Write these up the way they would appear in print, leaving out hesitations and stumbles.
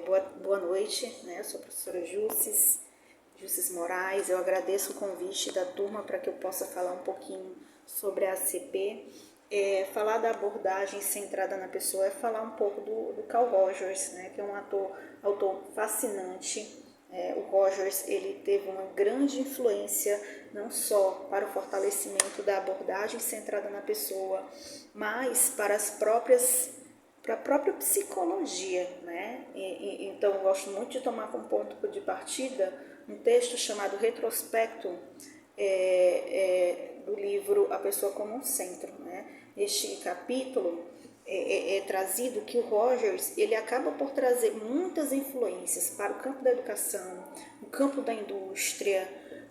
Boa noite, né? Eu sou a professora Jusces Moraes. Eu agradeço o convite da turma para que eu possa falar um pouquinho sobre a ACP. Falar da abordagem centrada na pessoa é falar um pouco do Carl Rogers, né? Que é um autor fascinante. O Rogers, ele teve uma grande influência não só para o fortalecimento da abordagem centrada na pessoa, mas para a própria psicologia, né? Então eu gosto muito de tomar como ponto de partida um texto chamado Retrospecto do livro A Pessoa como um Centro, né? Este capítulo é trazido que o Rogers, ele acaba por trazer muitas influências para o campo da educação, o campo da indústria,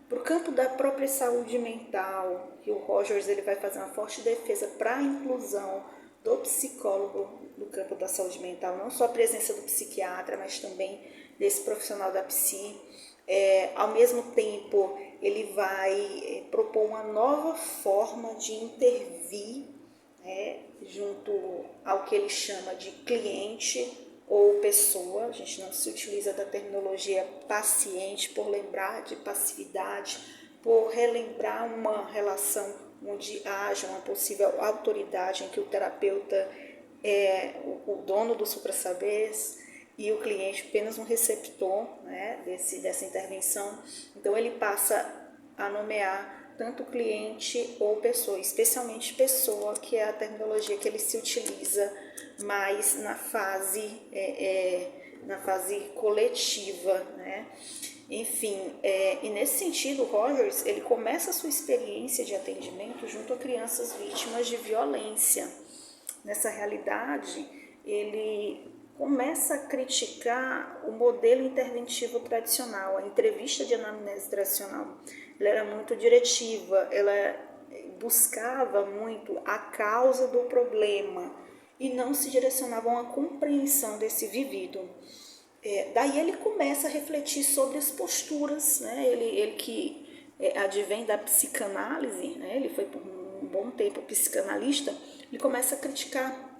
para o campo da própria saúde mental, que o Rogers ele vai fazer uma forte defesa para a inclusão do psicólogo no campo da saúde mental, não só a presença do psiquiatra, mas também desse profissional da psi. Ao mesmo tempo, ele vai propor uma nova forma de intervir, né, junto ao que ele chama de cliente ou pessoa. A gente não se utiliza da terminologia paciente por lembrar de passividade, por relembrar uma relação onde haja uma possível autoridade em que o terapeuta é o dono do suprasaberes e o cliente apenas um receptor, né, dessa intervenção. Então ele passa a nomear tanto cliente ou pessoa, especialmente pessoa, que é a terminologia que ele se utiliza mais na fase coletiva, né? Enfim, e nesse sentido, o Rogers ele começa a sua experiência de atendimento junto a crianças vítimas de violência. Nessa realidade, ele começa a criticar o modelo interventivo tradicional, a entrevista de anamnese tradicional. Ela era muito diretiva, ela buscava muito a causa do problema e não se direcionava a uma compreensão desse vivido. Daí ele começa a refletir sobre as posturas, né? Ele que advém da psicanálise, né? Ele foi por um bom tempo psicanalista, ele começa a criticar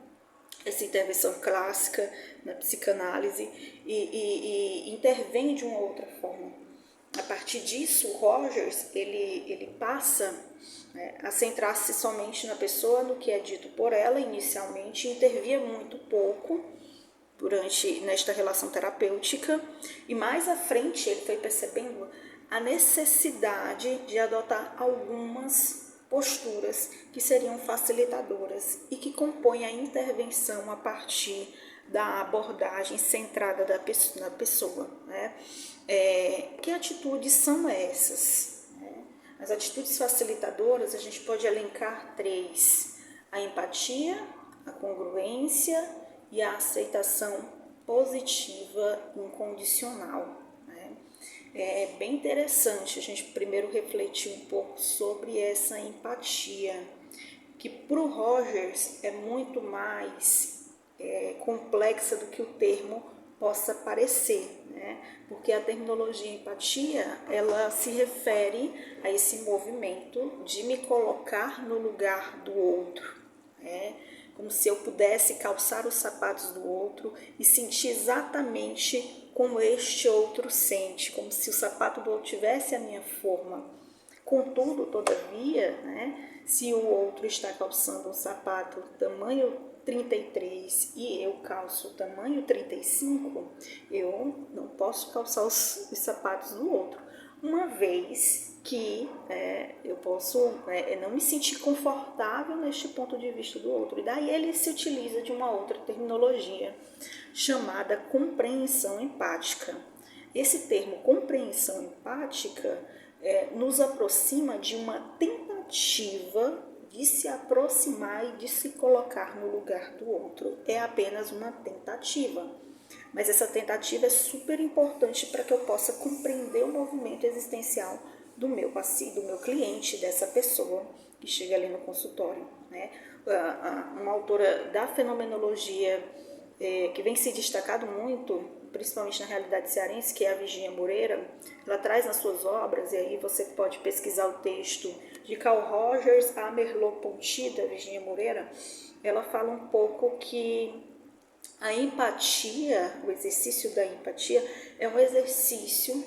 essa intervenção clássica na psicanálise e intervém de uma outra forma. A partir disso, o Rogers ele passa, né, a centrar-se somente na pessoa, no que é dito por ela inicialmente, intervia muito pouco nesta relação terapêutica, e mais à frente ele foi percebendo a necessidade de adotar algumas posturas que seriam facilitadoras e que compõem a intervenção a partir da abordagem centrada na pessoa, né? Que atitudes são essas? As atitudes facilitadoras a gente pode elencar 3: a empatia, a congruência e a aceitação positiva incondicional. É bem interessante a gente primeiro refletir um pouco sobre essa empatia, que para o Rogers é muito mais complexa do que o termo possa parecer, né? Porque a terminologia empatia, ela se refere a esse movimento de me colocar no lugar do outro, né? Como se eu pudesse calçar os sapatos do outro e sentir exatamente como este outro sente, como se o sapato do outro tivesse a minha forma. Contudo, todavia, né, se o outro está calçando um sapato tamanho 33 e eu calço tamanho 35, eu não posso calçar os sapatos do outro, uma vez que eu posso não me sentir confortável neste ponto de vista do outro. E daí ele se utiliza de uma outra terminologia chamada compreensão empática. Esse termo compreensão empática nos aproxima de uma tentativa de se aproximar e de se colocar no lugar do outro. É apenas uma tentativa. Mas essa tentativa é super importante para que eu possa compreender o movimento existencial do meu paciente, do meu cliente, dessa pessoa que chega ali no consultório, né? Uma autora da fenomenologia que vem se destacado muito, principalmente na realidade cearense, que é a Virginia Moreira, ela traz nas suas obras, e aí você pode pesquisar o texto de Carl Rogers a Merleau-Ponty, da Virginia Moreira, ela fala um pouco que A empatia, o exercício da empatia, é um exercício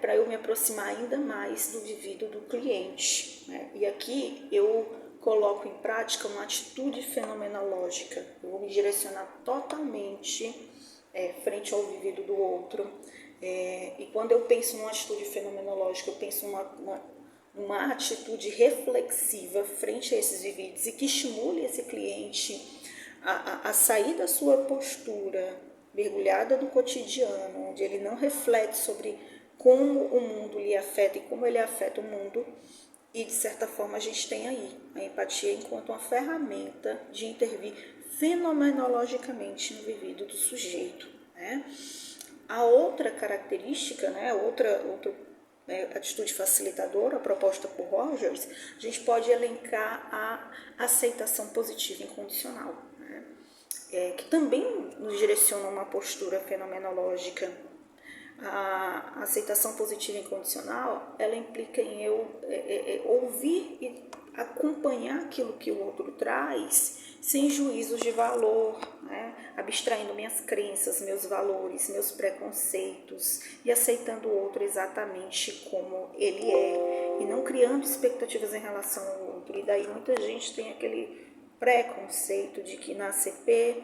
para eu me aproximar ainda mais do vivido do cliente. Né? E aqui eu coloco em prática uma atitude fenomenológica. Eu vou me direcionar totalmente frente ao vivido do outro. E quando eu penso numa atitude fenomenológica, eu penso uma atitude reflexiva frente a esses vividos e que estimule esse cliente a sair da sua postura mergulhada no cotidiano, onde ele não reflete sobre como o mundo lhe afeta e como ele afeta o mundo. E, de certa forma, a gente tem aí a empatia enquanto uma ferramenta de intervir fenomenologicamente no vivido do sujeito. Né? A outra característica, né, outra atitude facilitadora proposta por Rogers, a gente pode elencar a aceitação positiva incondicional, né, que também nos direciona a uma postura fenomenológica. A aceitação positiva incondicional, ela implica em eu ouvir e acompanhar aquilo que o outro traz sem juízos de valor, né? Abstraindo minhas crenças, meus valores, meus preconceitos e aceitando o outro exatamente como ele é e não criando expectativas em relação ao outro. E daí muita gente tem aquele preconceito de que na ACP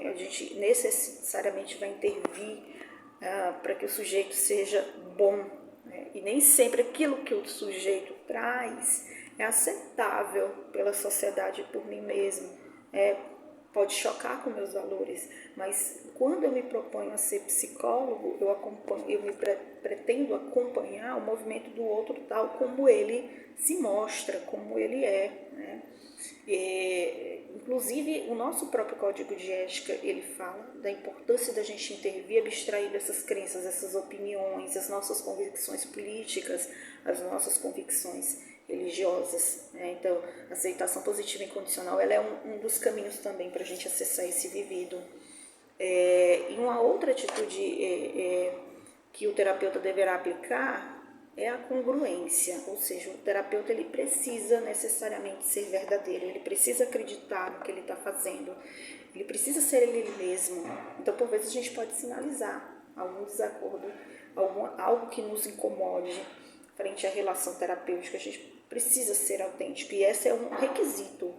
a gente necessariamente vai intervir para que o sujeito seja bom, né? E nem sempre aquilo que o sujeito traz é aceitável pela sociedade e por mim mesmo. Pode chocar com meus valores, mas quando eu me proponho a ser psicólogo, eu me pretendo acompanhar o movimento do outro tal como ele se mostra, como ele é, né? Inclusive, o nosso próprio código de ética, ele fala da importância da gente intervir, abstraindo essas crenças, essas opiniões, as nossas convicções políticas, as nossas convicções religiosas. Né? Então, a aceitação positiva e incondicional, ela é um dos caminhos também para a gente acessar esse vivido. E uma outra atitude que o terapeuta deverá aplicar é a congruência, ou seja, o terapeuta ele precisa necessariamente ser verdadeiro, ele precisa acreditar no que ele está fazendo, ele precisa ser ele mesmo. Então, por vezes, a gente pode sinalizar algum desacordo, algo que nos incomode frente à relação terapêutica, a gente precisa ser autêntico, e esse é um requisito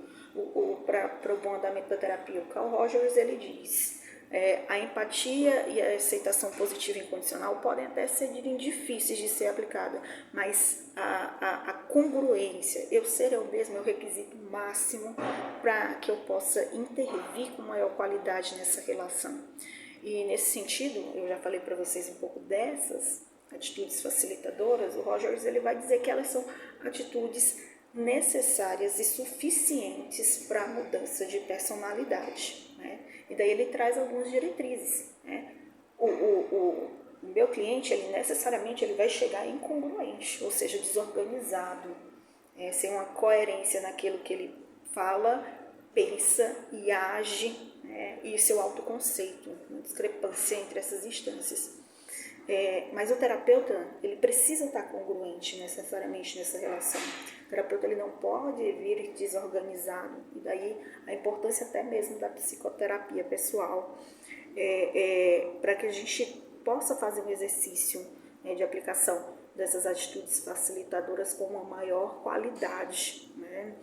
para o bom andamento da terapia. O Carl Rogers, ele diz... a empatia e a aceitação positiva e incondicional podem até ser difíceis de ser aplicada, mas a congruência, eu ser eu mesmo, é o requisito máximo para que eu possa intervir com maior qualidade nessa relação. E nesse sentido, eu já falei para vocês um pouco dessas atitudes facilitadoras. O Rogers ele vai dizer que elas são atitudes necessárias e suficientes para a mudança de personalidade, né? E daí ele traz algumas diretrizes, né? O meu cliente, ele necessariamente ele vai chegar incongruente, ou seja, desorganizado, sem uma coerência naquilo que ele fala, pensa e age, né? E seu autoconceito, uma discrepância entre essas instâncias. Mas o terapeuta, ele precisa estar congruente necessariamente nessa relação. O terapeuta ele não pode vir desorganizado, e daí a importância até mesmo da psicoterapia pessoal, para que a gente possa fazer um exercício de aplicação dessas atitudes facilitadoras com uma maior qualidade, né?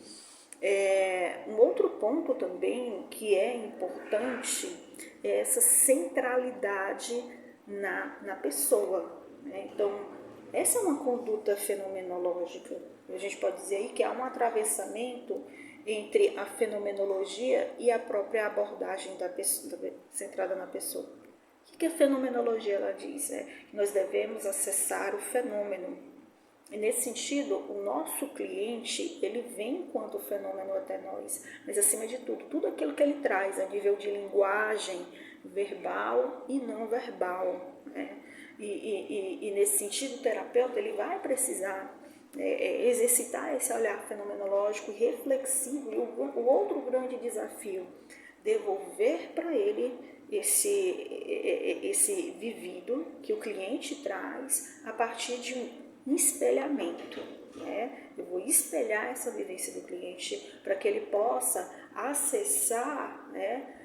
Um outro ponto também que é importante é essa centralidade na pessoa, né? Então, essa é uma conduta fenomenológica. A gente pode dizer aí que há um atravessamento entre a fenomenologia e a própria abordagem da pessoa, centrada na pessoa. O que a fenomenologia ela diz? Que nós devemos acessar o fenômeno. E nesse sentido, o nosso cliente, ele vem enquanto fenômeno até nós, mas acima de tudo, tudo aquilo que ele traz a nível de linguagem verbal e não verbal, né? E nesse sentido, o terapeuta ele vai precisar exercitar esse olhar fenomenológico reflexivo. E o outro grande desafio, devolver para ele esse vivido que o cliente traz a partir de um espelhamento, né? Eu vou espelhar essa vivência do cliente para que ele possa acessar, né,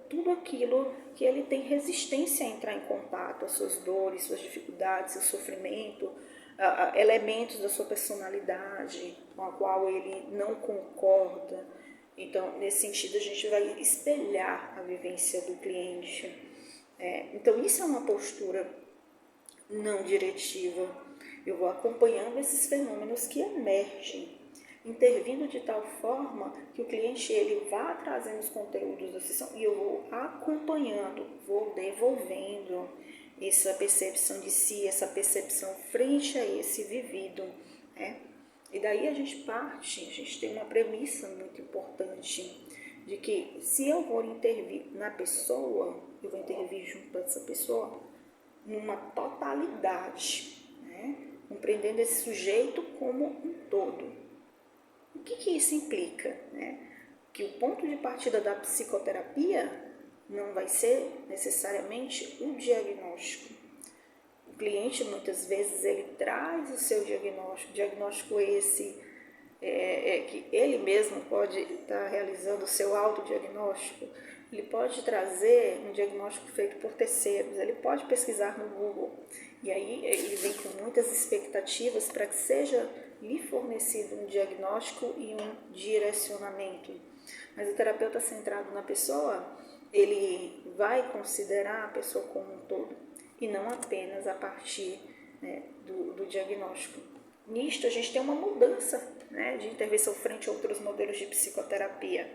tudo aquilo que ele tem resistência a entrar em contato, as suas dores, suas dificuldades, seu sofrimento, elementos da sua personalidade com a qual ele não concorda. Então, nesse sentido, a gente vai espelhar a vivência do cliente. Então, isso é uma postura não diretiva. Eu vou acompanhando esses fenômenos que emergem, intervindo de tal forma que o cliente ele vá trazendo os conteúdos da sessão e eu vou acompanhando, vou devolvendo essa percepção de si, essa percepção frente a esse vivido, né? E daí a gente tem uma premissa muito importante de que se eu vou intervir na pessoa, eu vou intervir junto a essa pessoa numa totalidade, né? Compreendendo esse sujeito como um todo. O que isso implica? Né? Que o ponto de partida da psicoterapia não vai ser necessariamente o diagnóstico. O cliente, muitas vezes, ele traz o seu diagnóstico esse, que ele mesmo pode estar realizando o seu autodiagnóstico, ele pode trazer um diagnóstico feito por terceiros, ele pode pesquisar no Google, e aí ele vem com muitas expectativas para que seja lhe fornecido um diagnóstico e um direcionamento. Mas o terapeuta centrado na pessoa, ele vai considerar a pessoa como um todo, e não apenas a partir, né, do diagnóstico. Nisto, a gente tem uma mudança, né, de intervenção frente a outros modelos de psicoterapia.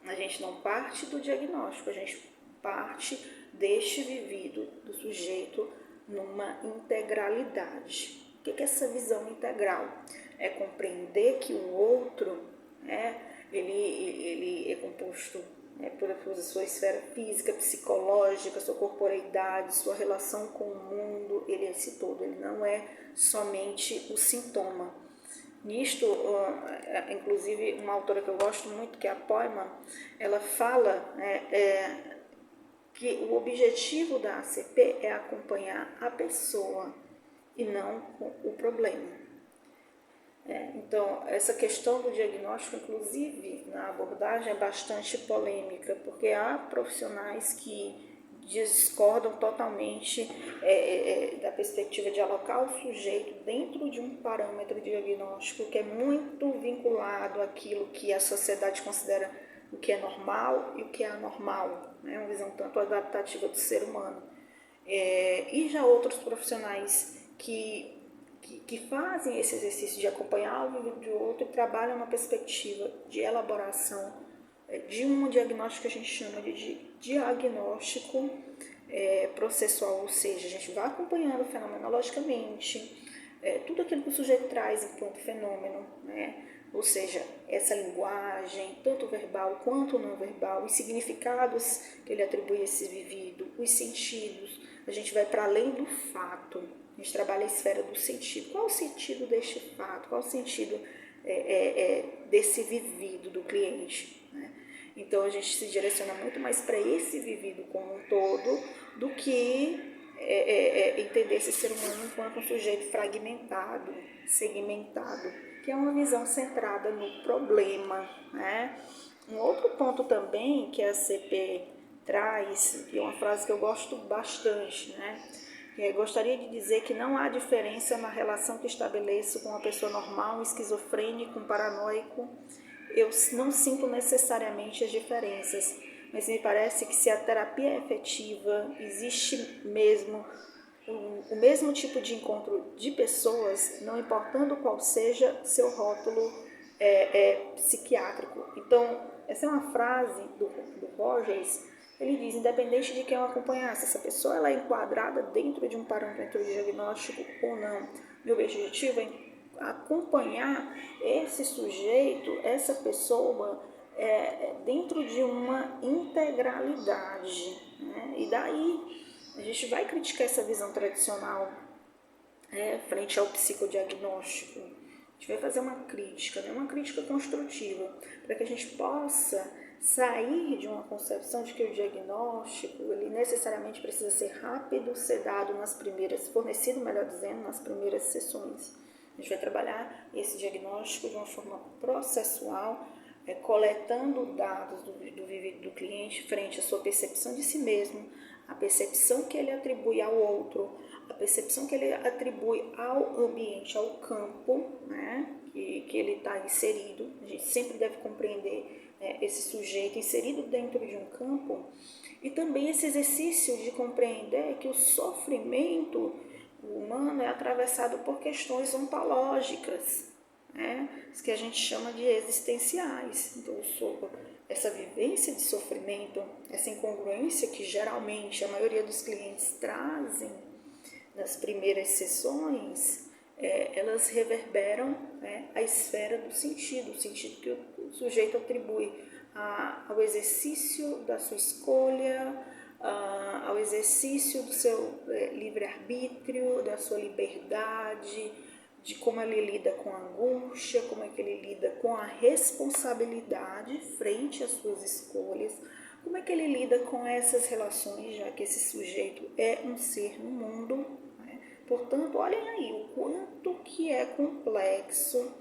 A gente não parte do diagnóstico, a gente parte deste vivido do sujeito numa integralidade. O que é essa visão integral? É compreender que o outro, né, ele é composto, né, por sua esfera física, psicológica, sua corporeidade, sua relação com o mundo, ele é esse todo, ele não é somente o sintoma. Nisto, inclusive, uma autora que eu gosto muito, que é a Poeman, ela fala que o objetivo da ACP é acompanhar a pessoa e não o problema. Então, essa questão do diagnóstico, inclusive, na abordagem é bastante polêmica, porque há profissionais que discordam totalmente da perspectiva de alocar o sujeito dentro de um parâmetro diagnóstico que é muito vinculado àquilo que a sociedade considera o que é normal e o que é anormal, né? Uma visão tanto adaptativa do ser humano. E já outros profissionais que fazem esse exercício de acompanhar o vivido de outro e trabalham na perspectiva de elaboração de um diagnóstico que a gente chama de diagnóstico processual, ou seja, a gente vai acompanhando fenomenologicamente tudo aquilo que o sujeito traz enquanto fenômeno, né? Ou seja, essa linguagem, tanto verbal quanto não verbal, os significados que ele atribui a esse vivido, os sentidos, a gente vai para além do fato, a gente trabalha a esfera do sentido. Qual o sentido deste fato? Qual o sentido desse vivido do cliente? Né? Então, a gente se direciona muito mais para esse vivido como um todo do que entender esse ser humano enquanto um sujeito fragmentado, segmentado, que é uma visão centrada no problema. Né? Um outro ponto também que a CP traz, que é uma frase que eu gosto bastante, né? Gostaria de dizer que não há diferença na relação que estabeleço com uma pessoa normal, um esquizofrênico, um paranoico. Eu não sinto necessariamente as diferenças, mas me parece que se a terapia é efetiva, existe mesmo o mesmo tipo de encontro de pessoas, não importando qual seja seu rótulo psiquiátrico. Então, essa é uma frase do Rogers. Ele diz, independente de quem eu acompanhasse, essa pessoa ela é enquadrada dentro de um parâmetro diagnóstico ou não. Meu objetivo é acompanhar esse sujeito, essa pessoa, dentro de uma integralidade. Né? E daí a gente vai criticar essa visão tradicional frente ao psicodiagnóstico. A gente vai fazer uma crítica, né? Uma crítica construtiva, para que a gente possa sair de uma concepção de que o diagnóstico ele necessariamente precisa ser rápido, ser dado nas primeiras, fornecido, melhor dizendo, nas primeiras sessões. A gente vai trabalhar esse diagnóstico de uma forma processual, coletando dados do vivido do cliente frente à sua percepção de si mesmo, a percepção que ele atribui ao outro, a percepção que ele atribui ao ambiente, ao campo, né, que ele está inserido. A gente sempre deve compreender esse sujeito inserido dentro de um campo, e também esse exercício de compreender que o sofrimento humano é atravessado por questões ontológicas, né, que a gente chama de existenciais. Então, essa vivência de sofrimento, essa incongruência que geralmente a maioria dos clientes trazem nas primeiras sessões, elas reverberam, né, a esfera do sentido, o sentido que o sujeito atribui ao exercício da sua escolha, ao exercício do seu livre-arbítrio, da sua liberdade, de como ele lida com a angústia, como é que ele lida com a responsabilidade frente às suas escolhas, como é que ele lida com essas relações, já que esse sujeito é um ser no mundo, né? Portanto, olhem aí o quanto que é complexo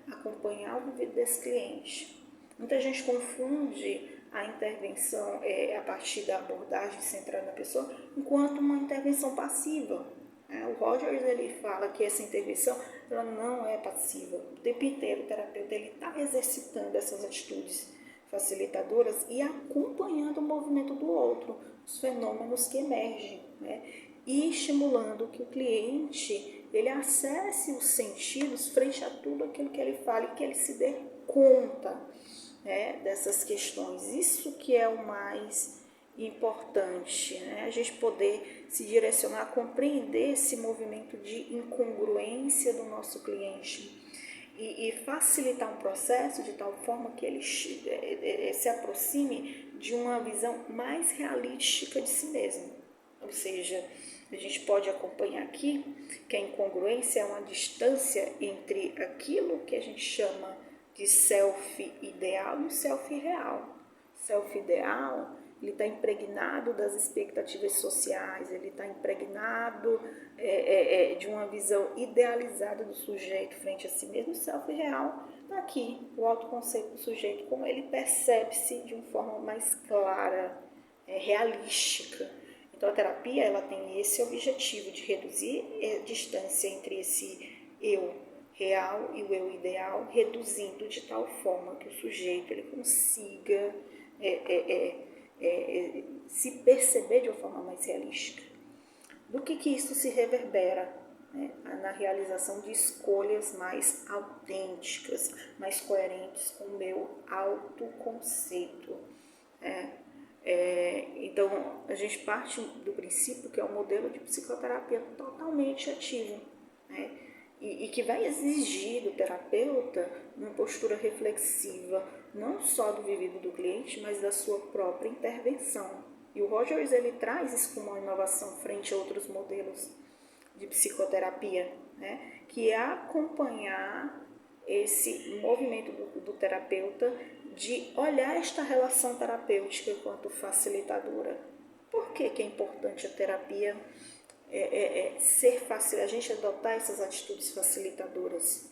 acompanhar o vivido desse cliente. Muita gente confunde a intervenção a partir da abordagem centrada na pessoa enquanto uma intervenção passiva. O Rogers ele fala que essa intervenção ela não é passiva. O tempo inteiro o terapeuta está exercitando essas atitudes facilitadoras e acompanhando o movimento do outro, os fenômenos que emergem, né? E estimulando que o cliente ele acesse os sentidos frente a tudo aquilo que ele fala e que ele se dê conta, né, dessas questões. Isso que é o mais importante, né? A gente poder se direcionar a compreender esse movimento de incongruência do nosso cliente e facilitar um processo de tal forma que ele se aproxime de uma visão mais realística de si mesmo. Ou seja, a gente pode acompanhar aqui que a incongruência é uma distância entre aquilo que a gente chama de self-ideal e o self-real. Self-ideal, ele está impregnado das expectativas sociais, ele está impregnado de uma visão idealizada do sujeito frente a si mesmo. O self-real está aqui, o autoconceito do sujeito, como ele percebe-se de uma forma mais clara, realística. Então, a terapia ela tem esse objetivo de reduzir a distância entre esse eu real e o eu ideal, reduzindo de tal forma que o sujeito ele consiga se perceber de uma forma mais realística. Do que isso se reverbera, né, na realização de escolhas mais autênticas, mais coerentes com o meu autoconceito. Então, a gente parte do princípio que é um modelo de psicoterapia totalmente ativo, né, e que vai exigir do terapeuta uma postura reflexiva, não só do vivido do cliente, mas da sua própria intervenção. E o Rogers ele traz isso como uma inovação frente a outros modelos de psicoterapia, né, que é acompanhar esse movimento do terapeuta de olhar esta relação terapêutica enquanto facilitadora. Por que é importante a terapia ser fácil, a gente adotar essas atitudes facilitadoras?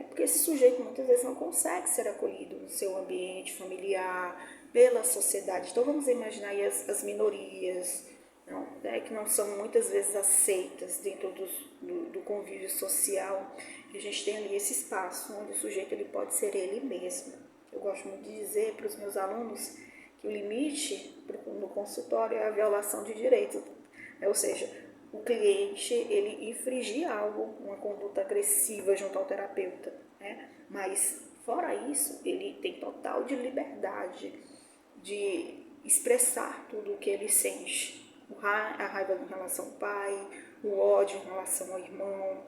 Porque esse sujeito muitas vezes não consegue ser acolhido no seu ambiente familiar, pela sociedade. Então vamos imaginar aí as minorias, não, que não são muitas vezes aceitas dentro do convívio social. E a gente tem ali esse espaço onde o sujeito ele pode ser ele mesmo. Eu gosto muito de dizer para os meus alunos que o limite no consultório é a violação de direitos, ou seja, o cliente ele infringir algo, uma conduta agressiva junto ao terapeuta, né? Mas fora isso, ele tem total de liberdade de expressar tudo o que ele sente, a raiva em relação ao pai, o ódio em relação ao irmão,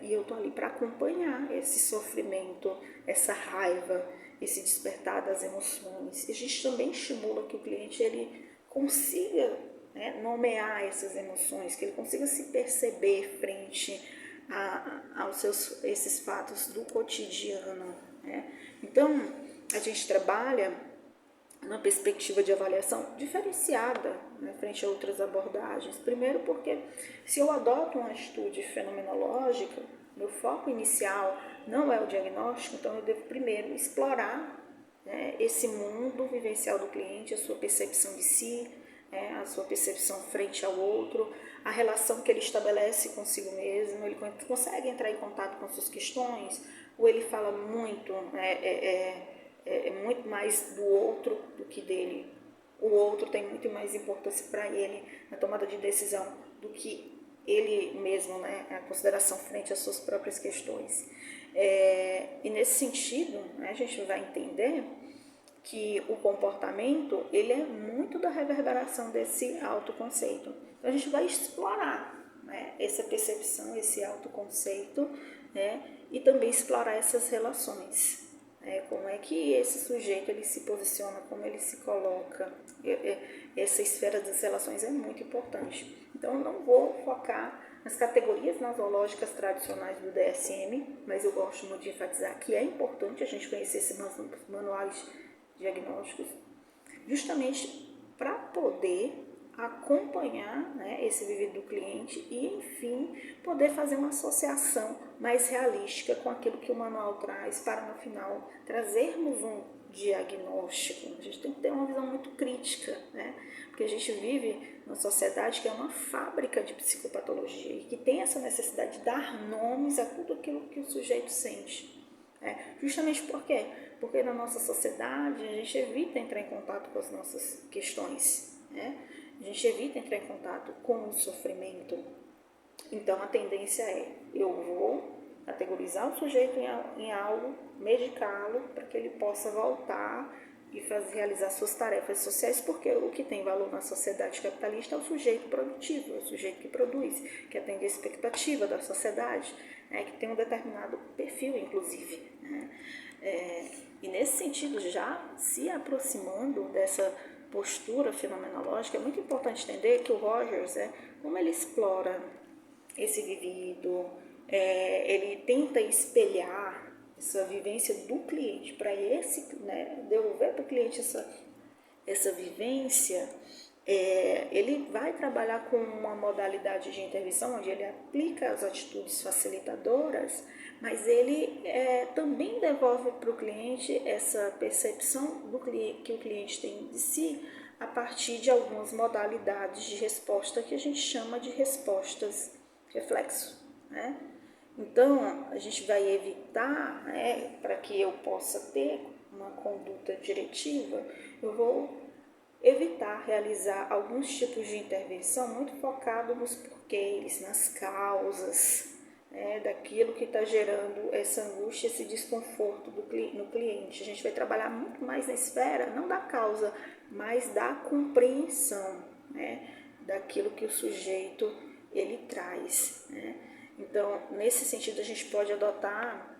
e eu estou ali para acompanhar esse sofrimento, essa raiva, esse despertar das emoções. E a gente também estimula que o cliente ele consiga, né, nomear essas emoções, que ele consiga se perceber frente aos esses fatos do cotidiano, né? Então, a gente trabalha uma perspectiva de avaliação diferenciada, né, frente a outras abordagens. Primeiro porque se eu adoto uma atitude fenomenológica, meu foco inicial não é o diagnóstico, então eu devo primeiro explorar né, esse mundo vivencial do cliente, a sua percepção de si, a sua percepção frente ao outro, a relação que ele estabelece consigo mesmo, ele consegue entrar em contato com suas questões, ou ele fala muito, muito mais do outro do que dele. O outro tem muito mais importância para ele na tomada de decisão do que ele mesmo, né, a consideração frente às suas próprias questões. E nesse sentido, né, a gente vai entender que o comportamento ele é muito da reverberação desse autoconceito. Então a gente vai explorar, né, essa percepção, esse autoconceito, né, e também explorar essas relações. Como é que esse sujeito ele se posiciona, como ele se coloca. Essa esfera das relações é muito importante. Então eu não vou focar nas categorias nosológicas tradicionais do DSM, mas eu gosto muito de enfatizar que é importante a gente conhecer esses manuais diagnósticos, justamente para poder acompanhar, né, esse viver do cliente e, enfim, poder fazer uma associação mais realística com aquilo que o manual traz para, no final, trazermos um diagnóstico. A gente tem que ter uma visão muito crítica, né, porque a gente vive numa sociedade que é uma fábrica de psicopatologia e que tem essa necessidade de dar nomes a tudo aquilo que o sujeito sente. Justamente por quê? Porque na nossa sociedade a gente evita entrar em contato com as nossas questões, né? A gente evita entrar em contato com o sofrimento. Então a tendência é, eu vou categorizar o sujeito em algo, medicá-lo para que ele possa voltar e realizar suas tarefas sociais, porque o que tem valor na sociedade capitalista é o sujeito produtivo, é o sujeito que produz, que atende a expectativa da sociedade, que tem um determinado perfil, inclusive. E nesse sentido, já se aproximando dessa postura fenomenológica, é muito importante entender que o Rogers, como ele explora esse vivido, ele tenta espelhar essa vivência do cliente para devolver para o cliente essa vivência. Ele vai trabalhar com uma modalidade de intervenção onde ele aplica as atitudes facilitadoras, mas ele também devolve para o cliente essa percepção que o cliente tem de si a partir de algumas modalidades de resposta que a gente chama de respostas reflexo, né? Então, a gente vai evitar, para que eu possa ter uma conduta diretiva, eu vou evitar realizar alguns tipos de intervenção muito focado nos porquês, nas causas, daquilo que está gerando essa angústia, esse desconforto no cliente. A gente vai trabalhar muito mais na esfera, não da causa, mas da compreensão, daquilo que o sujeito ele traz. Então, nesse sentido, a gente pode adotar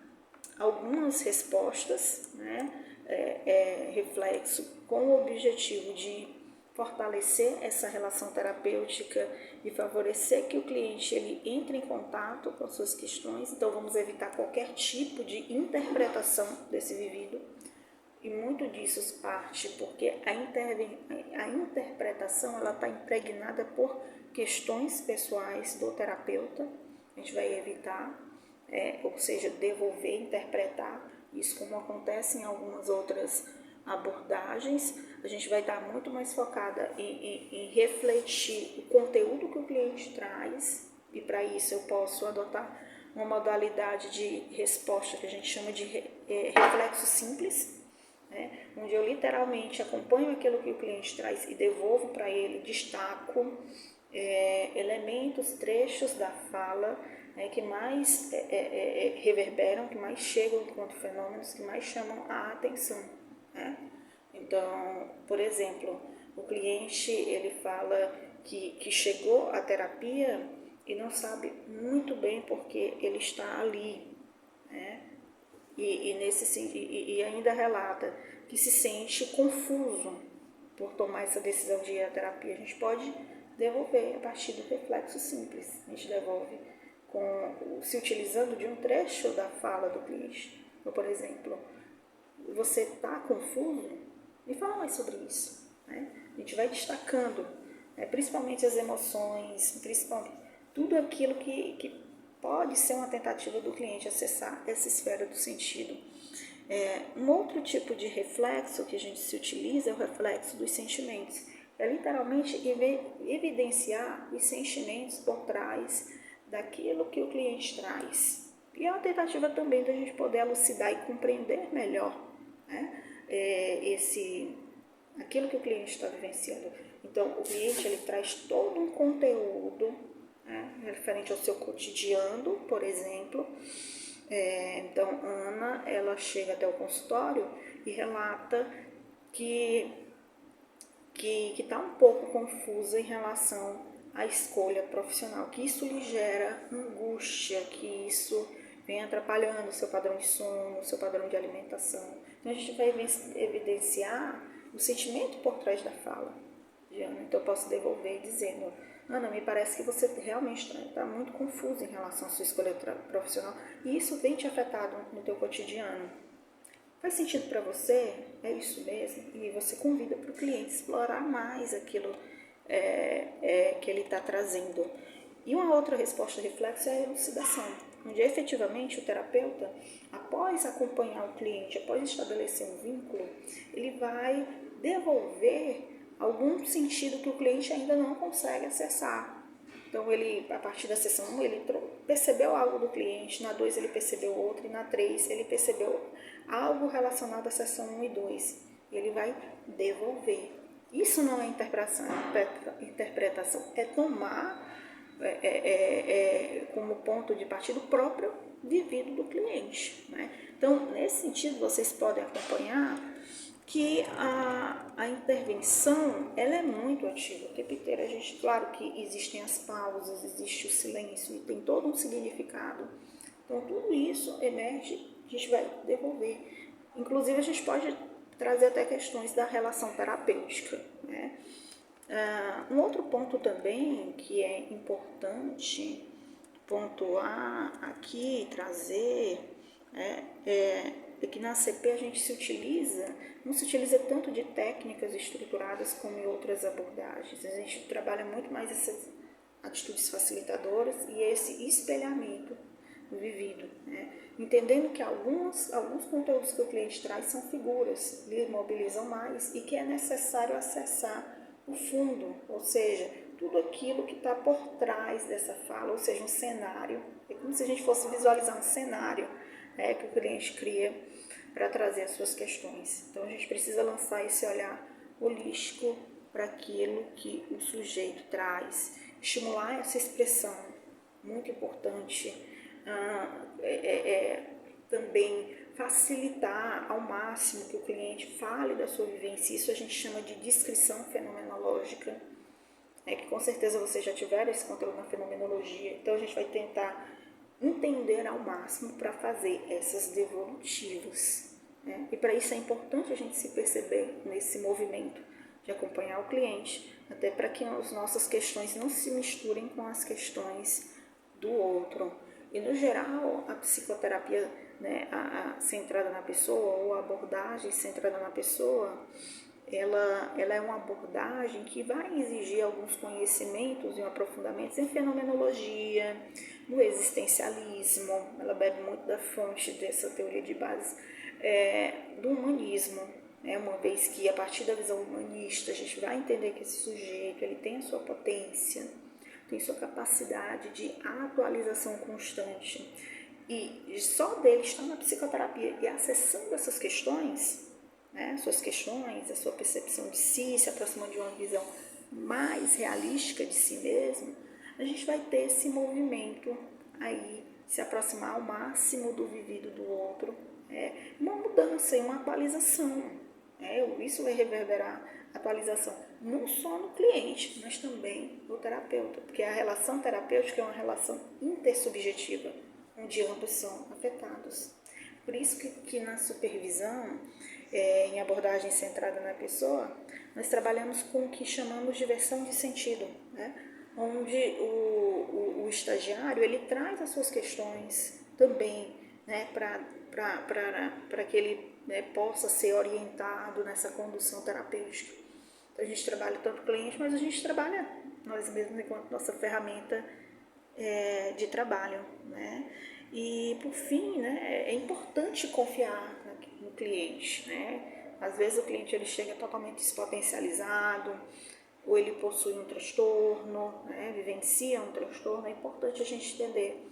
algumas respostas, reflexo, com o objetivo de fortalecer essa relação terapêutica e favorecer que o cliente ele entre em contato com as suas questões. Então, vamos evitar qualquer tipo de interpretação desse vivido. E muito disso parte porque a interpretação ela está impregnada por questões pessoais do terapeuta. A gente vai evitar, ou seja, devolver, interpretar isso, como acontece em algumas outras abordagens. A gente vai estar muito mais focada em refletir o conteúdo que o cliente traz, e para isso eu posso adotar uma modalidade de resposta que a gente chama de reflexo simples, onde eu literalmente acompanho aquilo que o cliente traz e devolvo para ele, destaco elementos, trechos da fala que mais reverberam, que mais chegam enquanto fenômenos, que mais chamam a atenção. Então, por exemplo, o cliente ele fala que chegou à terapia e não sabe muito bem porque ele está ali, e ainda relata que se sente confuso por tomar essa decisão de ir à terapia. A gente pode devolver a partir do reflexo simples. A gente devolve se utilizando de um trecho da fala do cliente. Então, por exemplo, você está confuso? Me fala mais sobre isso. A gente vai destacando, principalmente as emoções, principalmente tudo aquilo que pode ser uma tentativa do cliente acessar essa esfera do sentido. Um outro tipo de reflexo que a gente se utiliza é o reflexo dos sentimentos. É literalmente evidenciar os sentimentos por trás daquilo que o cliente traz. E é uma tentativa também da gente poder elucidar e compreender melhor, né, aquilo que o cliente está vivenciando. Então, o cliente ele traz todo um conteúdo, né, referente ao seu cotidiano, por exemplo. Então, Ana, ela chega até o consultório e relata que está um pouco confusa em relação à escolha profissional, que isso lhe gera angústia, que isso vem atrapalhando o seu padrão de sono, o seu padrão de alimentação. Então, a gente vai evidenciar o sentimento por trás da fala de Ana. Então, eu posso devolver dizendo: Ana, me parece que você realmente está muito confusa em relação à sua escolha profissional e isso vem te afetado no teu cotidiano. Faz sentido para você? É isso mesmo? E você convida para o cliente explorar mais aquilo que ele está trazendo. E uma outra resposta reflexa é a elucidação, onde efetivamente o terapeuta, após acompanhar o cliente, após estabelecer um vínculo, ele vai devolver algum sentido que o cliente ainda não consegue acessar. Então, ele, a partir da sessão 1, ele percebeu algo do cliente, na 2 ele percebeu outro, e na 3 ele percebeu algo relacionado à sessão 1 e 2. Ele vai devolver. Isso não é interpretação, é tomar como ponto de partida o próprio vivido do cliente, né? Então, nesse sentido, vocês podem acompanhar que a intervenção ela é muito ativa. O tempo inteiro a gente, claro que existem as pausas, existe o silêncio e tem todo um significado. Então tudo isso emerge, a gente vai devolver. Inclusive a gente pode trazer até questões da relação terapêutica, né? Um outro ponto também que é importante pontuar aqui, trazer, é que na ACP a gente não se utiliza tanto de técnicas estruturadas como em outras abordagens. A gente trabalha muito mais essas atitudes facilitadoras e esse espelhamento do vivido, né? Entendendo que alguns conteúdos que o cliente traz são figuras, lhe mobilizam mais e que é necessário acessar o fundo, ou seja, tudo aquilo que está por trás dessa fala, ou seja, um cenário. É como se a gente fosse visualizar um cenário, né, que o cliente cria para trazer as suas questões. Então, a gente precisa lançar esse olhar holístico para aquilo que o sujeito traz, estimular essa expressão, muito importante. Também facilitar ao máximo que o cliente fale da sua vivência. Isso a gente chama de descrição fenomenológica, que com certeza vocês já tiveram esse conteúdo na fenomenologia. Então a gente vai tentar entender ao máximo para fazer essas devolutivas, né? E para isso é importante a gente se perceber nesse movimento de acompanhar o cliente, até para que as nossas questões não se misturem com as questões do outro. E no geral, a psicoterapia, né, centrada na pessoa, ou a abordagem centrada na pessoa, ela é uma abordagem que vai exigir alguns conhecimentos e um aprofundamento em fenomenologia, no existencialismo. Ela bebe muito da fonte dessa teoria de base do humanismo, né? Uma vez que a partir da visão humanista a gente vai entender que esse sujeito ele tem a sua potência, tem sua capacidade de atualização constante, e só dele estar na psicoterapia e acessando essas questões, né, suas questões, a sua percepção de si, se aproximando de uma visão mais realística de si mesmo, a gente vai ter esse movimento aí, se aproximar ao máximo do vivido do outro, uma mudança e uma atualização. Isso vai reverberar atualização não só no cliente, mas também no terapeuta, porque a relação terapêutica é uma relação intersubjetiva, onde ambos são afetados. Por isso que na supervisão, em abordagem centrada na pessoa, nós trabalhamos com o que chamamos de versão de sentido, né? Onde o estagiário ele traz as suas questões também, né, para que ele, né, possa ser orientado nessa condução terapêutica. Então, a gente trabalha tanto o cliente, mas a gente trabalha nós mesmos enquanto nossa ferramenta de trabalho, né? E, por fim, né, é importante confiar no cliente, né? Às vezes o cliente ele chega totalmente despotencializado, ou ele possui um transtorno, né? Vivencia um transtorno. É importante a gente entender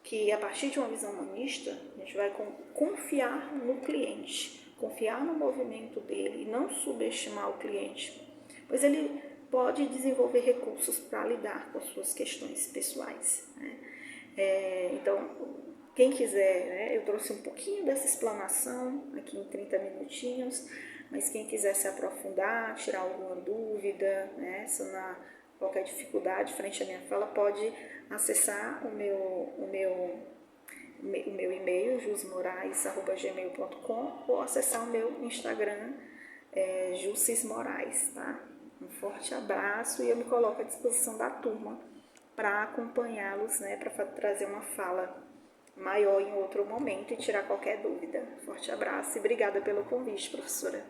que a partir de uma visão humanista, a gente vai confiar no cliente, confiar no movimento dele e não subestimar o cliente, pois ele pode desenvolver recursos para lidar com as suas questões pessoais, né? Então, quem quiser, né, eu trouxe um pouquinho dessa explanação aqui em 30 minutinhos, mas quem quiser se aprofundar, tirar alguma dúvida, né, qualquer dificuldade frente à minha fala, pode acessar o meu e-mail, jusmorais@gmail.com, ou acessar o meu Instagram, Jussis tá? Um forte abraço e eu me coloco à disposição da turma para acompanhá-los, né, para trazer uma fala maior em outro momento e tirar qualquer dúvida. Forte abraço e obrigada pelo convite, professora.